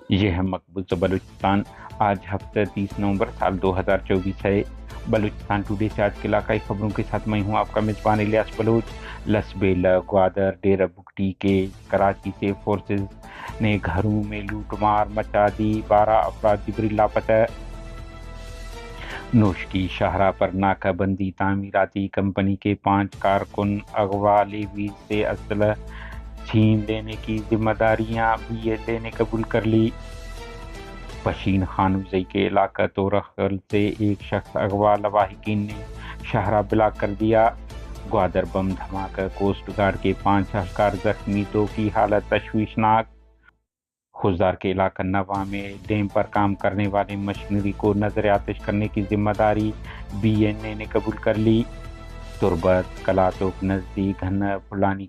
یہ ہے مقبوضہ بلوچستان۔ آج ہفتہ 30 نومبر سال 2024 ہے۔ بلوچستان ٹوڈے سے آج کے علاقائی خبروں کے ساتھ میں ہوں آپ کا میزبان الیاس بلوچ۔ لسبیلا، گوادر، ڈیرہ بگٹی کے کراچی سے فورسز نے گھروں میں لوٹ مار مچا دی، 12 افراد جبری لاپتہ۔ نوش کی شاہراہ پر ناکہ بندی، تعمیراتی کمپنی کے 5 کارکن اغوا، لیویز سے اسلحہ چھین لینے کی ذمہ داریاں BLA نے قبول کر لی۔ پشین خانوزئی کے علاقہ تورخل سے ایک شخص اغوا، لواحقین نے شاہراہ بلاک کر دیا۔ گوادر بم دھماکہ، کوسٹ گارڈ کے 5 اہلکار زخمی، 2 کی حالت تشویشناک۔ خضدار کے علاقہ نواں میں ڈیم پر کام کرنے والے مشینری کو نظر آتش کرنے کی ذمہ داری BNA نے قبول کر لی۔ تربت، کلاتوک نزدیک گھنا پھلانی کے